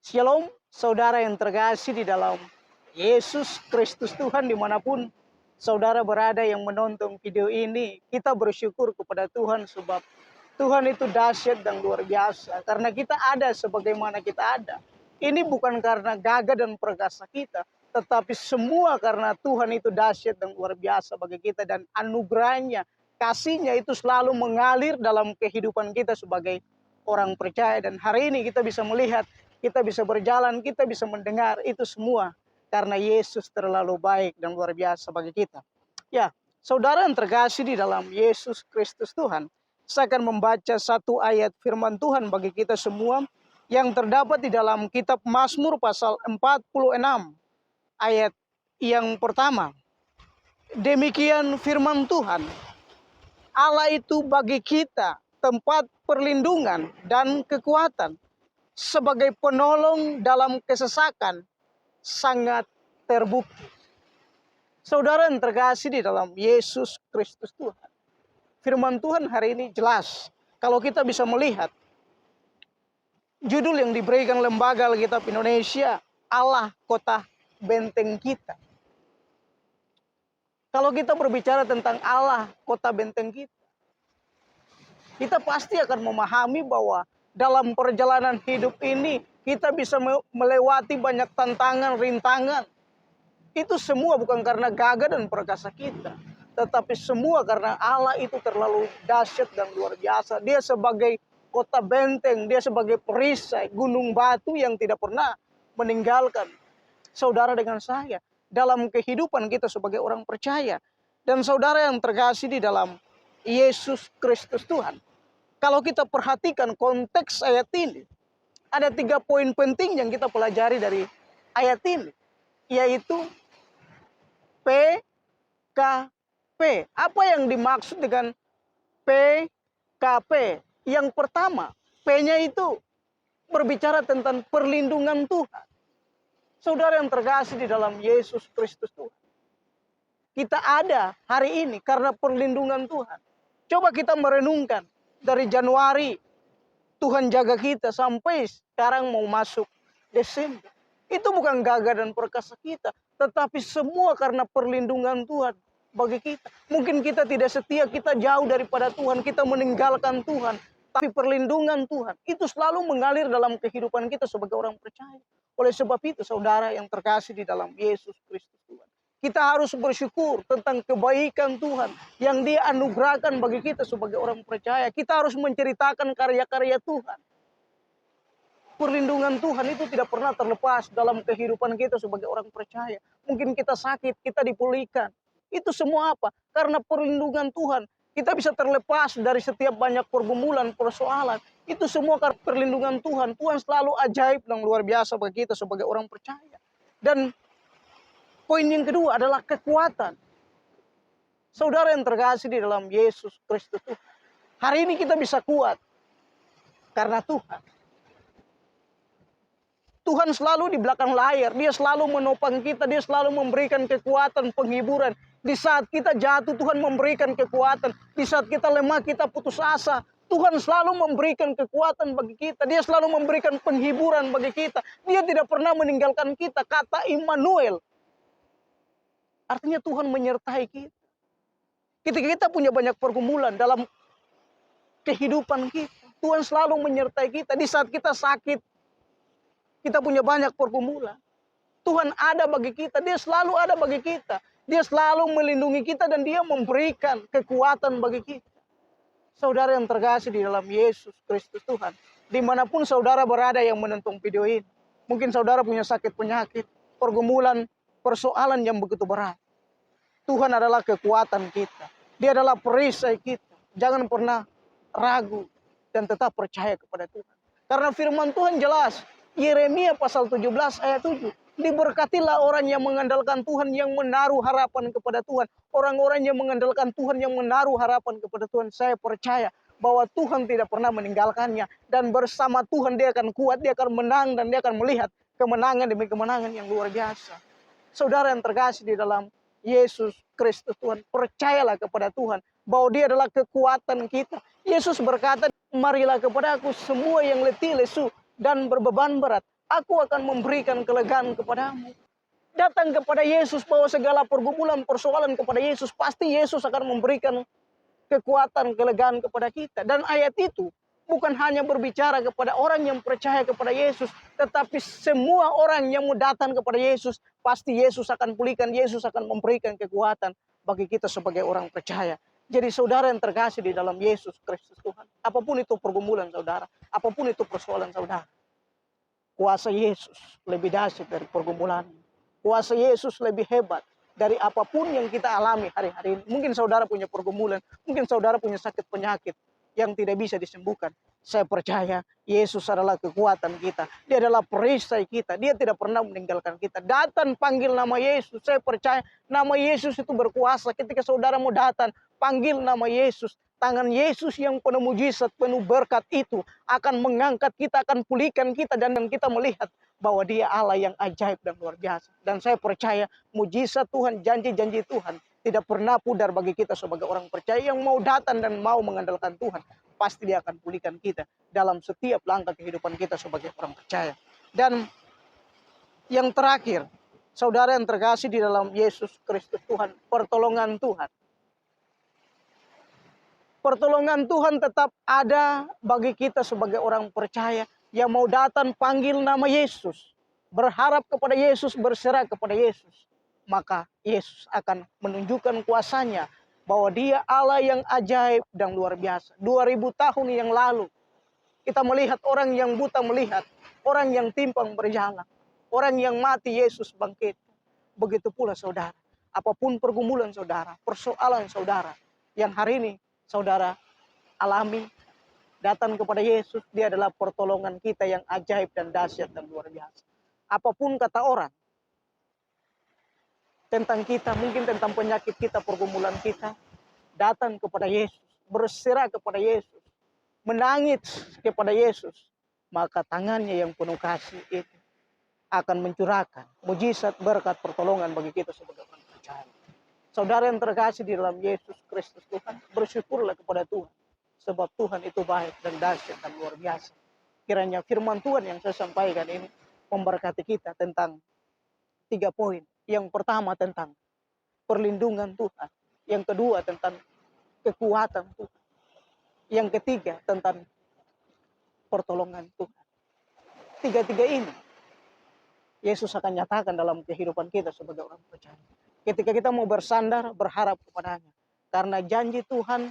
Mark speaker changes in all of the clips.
Speaker 1: Shalom, saudara yang terkasih di dalam Yesus Kristus Tuhan dimanapun saudara berada yang menonton video ini. Kita bersyukur kepada Tuhan sebab Tuhan itu dahsyat dan luar biasa. Karena kita ada sebagaimana kita ada. Ini bukan karena gagah dan perkasa kita, tetapi semua karena Tuhan itu dahsyat dan luar biasa bagi kita. Dan anugerahnya, kasihnya itu selalu mengalir dalam kehidupan kita sebagai orang percaya. Dan hari ini kita bisa melihat, kita bisa berjalan, kita bisa mendengar, itu semua karena Yesus terlalu baik dan luar biasa bagi kita. Ya, saudara yang terkasih di dalam Yesus Kristus Tuhan, saya akan membaca satu ayat firman Tuhan bagi kita semua yang terdapat di dalam kitab Mazmur pasal 46 ayat yang pertama. Demikian firman Tuhan, Allah itu bagi kita tempat perlindungan dan kekuatan, sebagai penolong dalam kesesakan sangat terbukti. Saudara yang terkasih di dalam Yesus Kristus Tuhan, firman Tuhan hari ini jelas. Kalau kita bisa melihat judul yang diberikan Lembaga Alkitab Indonesia, Allah Kota Benteng Kita. Kalau kita berbicara tentang Allah Kota Benteng kita, kita pasti akan memahami bahwa dalam perjalanan hidup ini kita bisa melewati banyak tantangan, rintangan. Itu semua bukan karena gagah dan perkasa kita, tetapi semua karena Allah itu terlalu dahsyat dan luar biasa. Dia sebagai kota benteng, dia sebagai perisai, gunung batu yang tidak pernah meninggalkan saudara dengan saya dalam kehidupan kita sebagai orang percaya. Dan saudara yang terkasih di dalam Yesus Kristus Tuhan, kalau kita perhatikan konteks ayat ini, ada 3 poin penting yang kita pelajari dari ayat ini, yaitu PKP. Apa yang dimaksud dengan PKP? Yang pertama, P-nya itu berbicara tentang perlindungan Tuhan. Saudara yang terkasih di dalam Yesus Kristus Tuhan, kita ada hari ini karena perlindungan Tuhan. Coba kita merenungkan, dari Januari Tuhan jaga kita sampai sekarang mau masuk Desember. Itu bukan gagah dan perkasa kita, tetapi semua karena perlindungan Tuhan bagi kita. Mungkin kita tidak setia, kita jauh daripada Tuhan, kita meninggalkan Tuhan, tapi perlindungan Tuhan itu selalu mengalir dalam kehidupan kita sebagai orang percaya. Oleh sebab itu, saudara yang terkasih di dalam Yesus Kristus Tuhan, kita harus bersyukur tentang kebaikan Tuhan yang Dia anugerahkan bagi kita sebagai orang percaya. Kita harus menceritakan karya-karya Tuhan. Perlindungan Tuhan itu tidak pernah terlepas dalam kehidupan kita sebagai orang percaya. Mungkin kita sakit, kita dipulihkan. Itu semua apa? Karena perlindungan Tuhan. Kita bisa terlepas dari setiap banyak pergumulan, persoalan. Itu semua karena perlindungan Tuhan. Tuhan selalu ajaib dan luar biasa bagi kita sebagai orang percaya. Dan poin yang kedua adalah kekuatan. Saudara yang terkasih di dalam Yesus Kristus Tuhan, hari ini kita bisa kuat karena Tuhan. Tuhan selalu di belakang layar. Dia selalu menopang kita. Dia selalu memberikan kekuatan, penghiburan. Di saat kita jatuh, Tuhan memberikan kekuatan. Di saat kita lemah, kita putus asa, Tuhan selalu memberikan kekuatan bagi kita. Dia selalu memberikan penghiburan bagi kita. Dia tidak pernah meninggalkan kita. Kata Immanuel, artinya Tuhan menyertai kita. Ketika kita punya banyak pergumulan dalam kehidupan kita, Tuhan selalu menyertai kita. Di saat kita sakit, kita punya banyak pergumulan, Tuhan ada bagi kita. Dia selalu ada bagi kita. Dia selalu melindungi kita dan Dia memberikan kekuatan bagi kita. Saudara yang terkasih di dalam Yesus Kristus Tuhan, dimanapun saudara berada yang menonton video ini, mungkin saudara punya sakit penyakit, pergumulan, persoalan yang begitu berat. Tuhan adalah kekuatan kita. Dia adalah perisai kita. Jangan pernah ragu dan tetap percaya kepada Tuhan. Karena firman Tuhan jelas. Yeremia pasal 17 ayat 7. Diberkatilah orang yang mengandalkan Tuhan, yang menaruh harapan kepada Tuhan. Orang-orang yang mengandalkan Tuhan, yang menaruh harapan kepada Tuhan. Saya percaya bahwa Tuhan tidak pernah meninggalkannya. Dan bersama Tuhan dia akan kuat, dia akan menang, dan dia akan melihat kemenangan demi kemenangan yang luar biasa. Saudara yang terkasih di dalam Yesus Kristus Tuhan, percayalah kepada Tuhan bahwa Dia adalah kekuatan kita. Yesus berkata, marilah kepada Aku semua yang letih, lesu, dan berbeban berat. Aku akan memberikan kelegaan kepadamu. Datang kepada Yesus, bawa segala pergumulan, persoalan kepada Yesus. Pasti Yesus akan memberikan kekuatan, kelegaan kepada kita. Dan ayat itu bukan hanya berbicara kepada orang yang percaya kepada Yesus, tetapi semua orang yang mau datang kepada Yesus, pasti Yesus akan pulihkan, Yesus akan memberikan kekuatan bagi kita sebagai orang percaya. Jadi saudara yang terkasih di dalam Yesus Kristus Tuhan, apapun itu pergumulan saudara, apapun itu persoalan saudara, kuasa Yesus lebih dahsyat dari pergumulan. Kuasa Yesus lebih hebat dari apapun yang kita alami hari-hari ini. Mungkin saudara punya pergumulan, mungkin saudara punya sakit penyakit yang tidak bisa disembuhkan. Saya percaya Yesus adalah kekuatan kita. Dia adalah perisai kita. Dia tidak pernah meninggalkan kita. Datang panggil nama Yesus. Saya percaya nama Yesus itu berkuasa. Ketika saudara mau datang, panggil nama Yesus. Tangan Yesus yang penuh mujizat, penuh berkat itu akan mengangkat kita, akan pulihkan kita, dan kita melihat bahwa Dia Allah yang ajaib dan luar biasa. Dan saya percaya mujizat Tuhan, janji-janji Tuhan tidak pernah pudar bagi kita sebagai orang percaya yang mau datang dan mau mengandalkan Tuhan. Pasti Dia akan pulihkan kita dalam setiap langkah kehidupan kita sebagai orang percaya. Dan yang terakhir, saudara yang terkasih di dalam Yesus Kristus Tuhan, pertolongan Tuhan. Pertolongan Tuhan tetap ada bagi kita sebagai orang percaya yang mau datang panggil nama Yesus, berharap kepada Yesus, berserah kepada Yesus. Maka Yesus akan menunjukkan kuasanya bahwa Dia Allah yang ajaib dan luar biasa. 2000 tahun yang lalu kita melihat orang yang buta melihat, orang yang timpang berjalan, orang yang mati Yesus bangkit. Begitu pula saudara, apapun pergumulan saudara, persoalan saudara yang hari ini saudara alami, datang kepada Yesus, Dia adalah pertolongan kita yang ajaib dan dahsyat dan luar biasa. Apapun kata orang tentang kita, mungkin tentang penyakit kita, pergumulan kita, datang kepada Yesus, berserah kepada Yesus, menangis kepada Yesus, maka tangannya yang penuh kasih itu akan mencurahkan mujizat, berkat, pertolongan bagi kita sebagai orang percaya. Saudara yang terkasih di dalam Yesus Kristus Tuhan, bersyukurlah kepada Tuhan. Sebab Tuhan itu baik dan dahsyat dan luar biasa. Kiranya firman Tuhan yang saya sampaikan ini memberkati kita tentang 3 poin. Yang pertama tentang perlindungan Tuhan. Yang kedua tentang kekuatan Tuhan. Yang ketiga tentang pertolongan Tuhan. 3-3 ini Yesus akan nyatakan dalam kehidupan kita sebagai orang percaya. Ketika kita mau bersandar, berharap kepadanya. Karena janji Tuhan,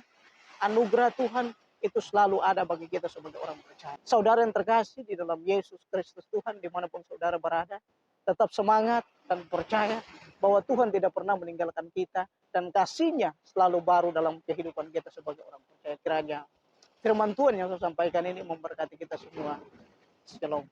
Speaker 1: anugerah Tuhan, itu selalu ada bagi kita sebagai orang percaya. Saudara yang terkasih di dalam Yesus Kristus Tuhan, dimanapun saudara berada, tetap semangat dan percaya bahwa Tuhan tidak pernah meninggalkan kita. Dan kasih-Nya selalu baru dalam kehidupan kita sebagai orang percaya. Kiranya firman Tuhan yang saya sampaikan ini memberkati kita semua. Shalom.